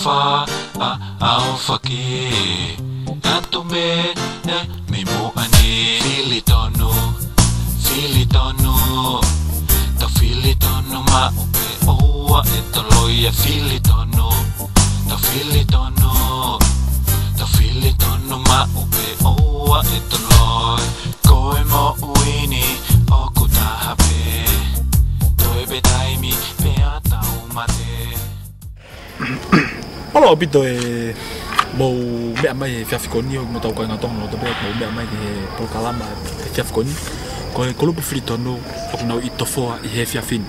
fa au faki ato me me mo ani filitono ta filitono ma upe oa etoloia filitono ta filitono ma upe oa etoloi koe mo uini oku tahape toe betaimi pe atau mate. Alo bito e mo mea mai fiafikoni o mo tau kai ngatong no tabe mo mea mai ke po kalama fiafikoni ko e kolupu filitono o no itofoa I he fiafin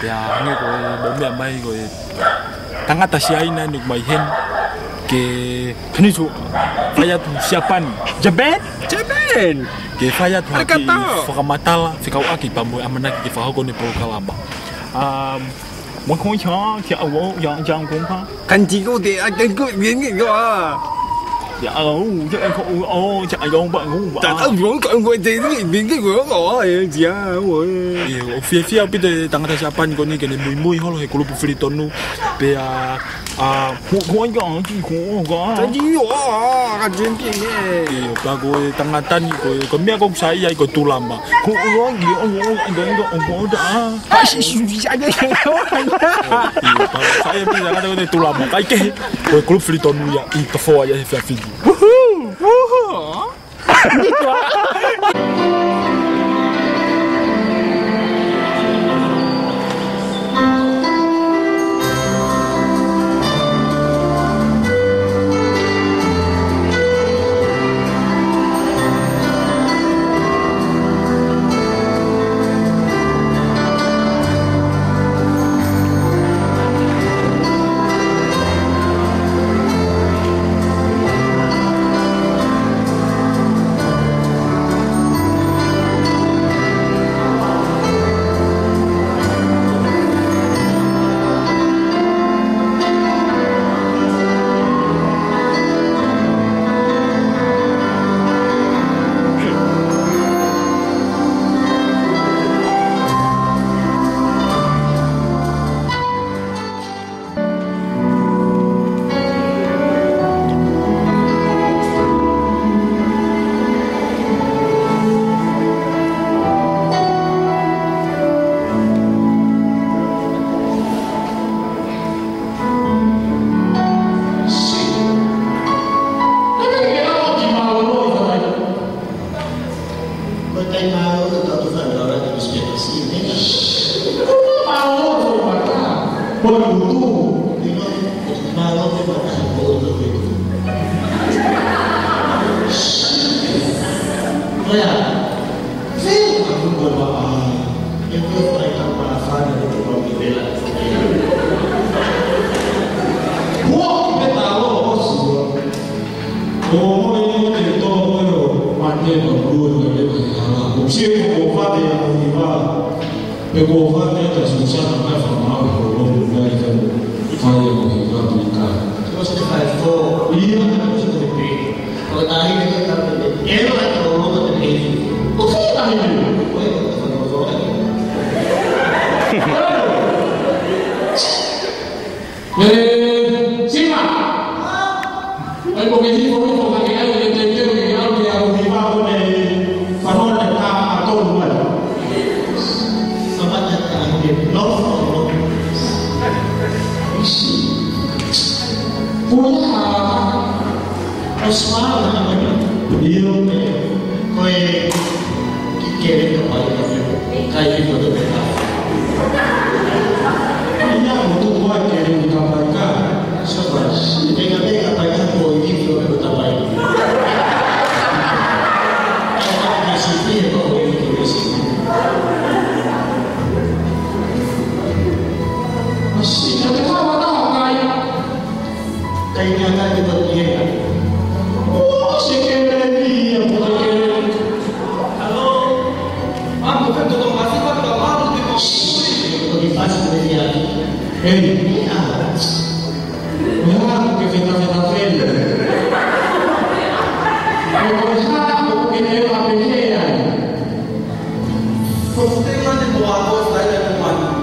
ya nge ko mo mea mai ko tangata siaina ni mai hen ke penisu faya tu siapan Japan ke faya tu aki whakamatala whikau aki pamoe amanaki ke whahoko ni po kalama我看一下，这我讲公话，跟几个的，跟个人个啊，这这用不用？但係我講我哋呢邊嘅我係知啊，我。o fia bide tangata siapan ko ni ke ni mui holo he kolupu filitono pe我讲几个个，真係哇，真嘅。o pa ko tangata ni ko mea ko sai ai ko tulama我的是屬於啥嘅？saya bisa kata ko tulama kai ke ko kolupu filitono ya itofoa ya he fiafin. Gitu ah.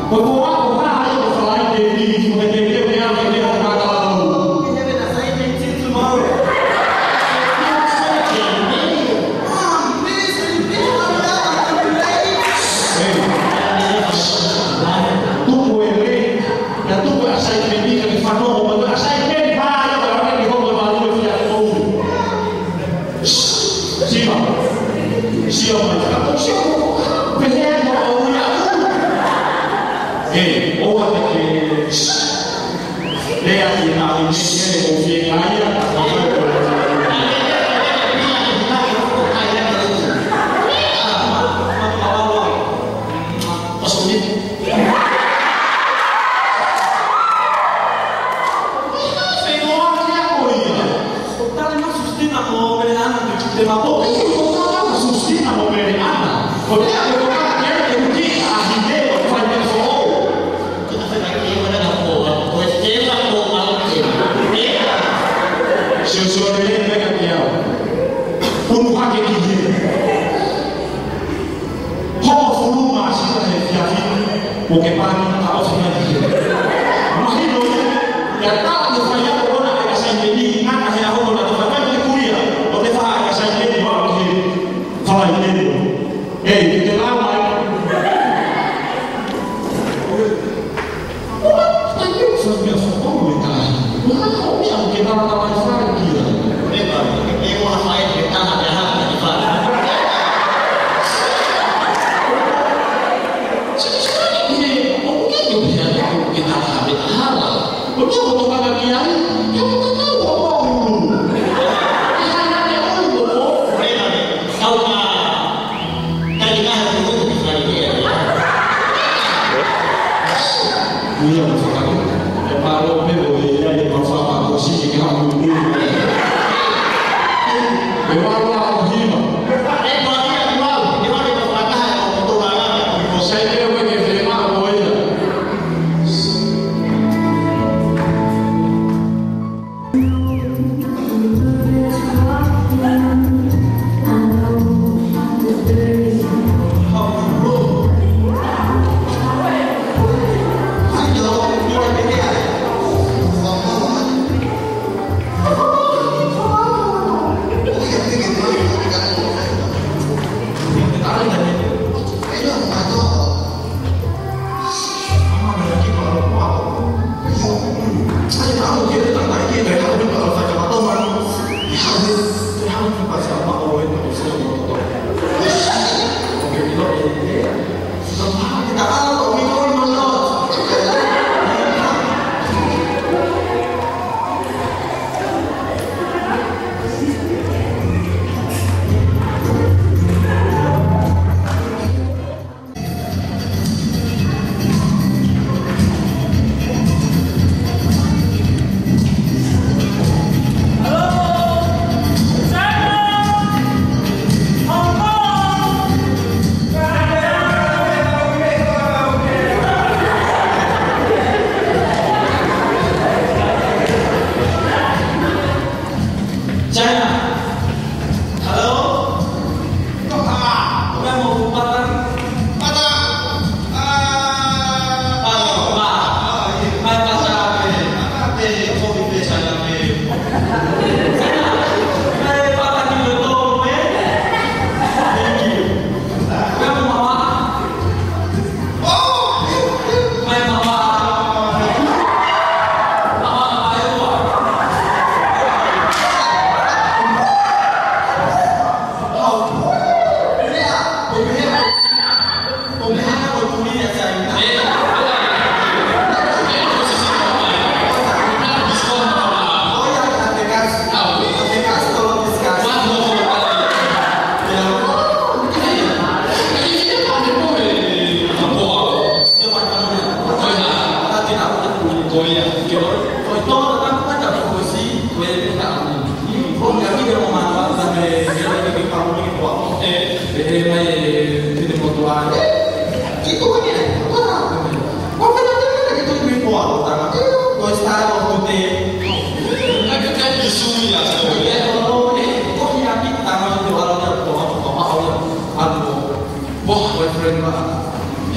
Pag-uwa ko na, ayaw ko sa lahat, hindi ko na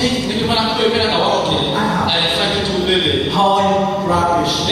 Hey, naging malaki ko yung pinatawa ko. Ay, sakit yung lili. How rubbish.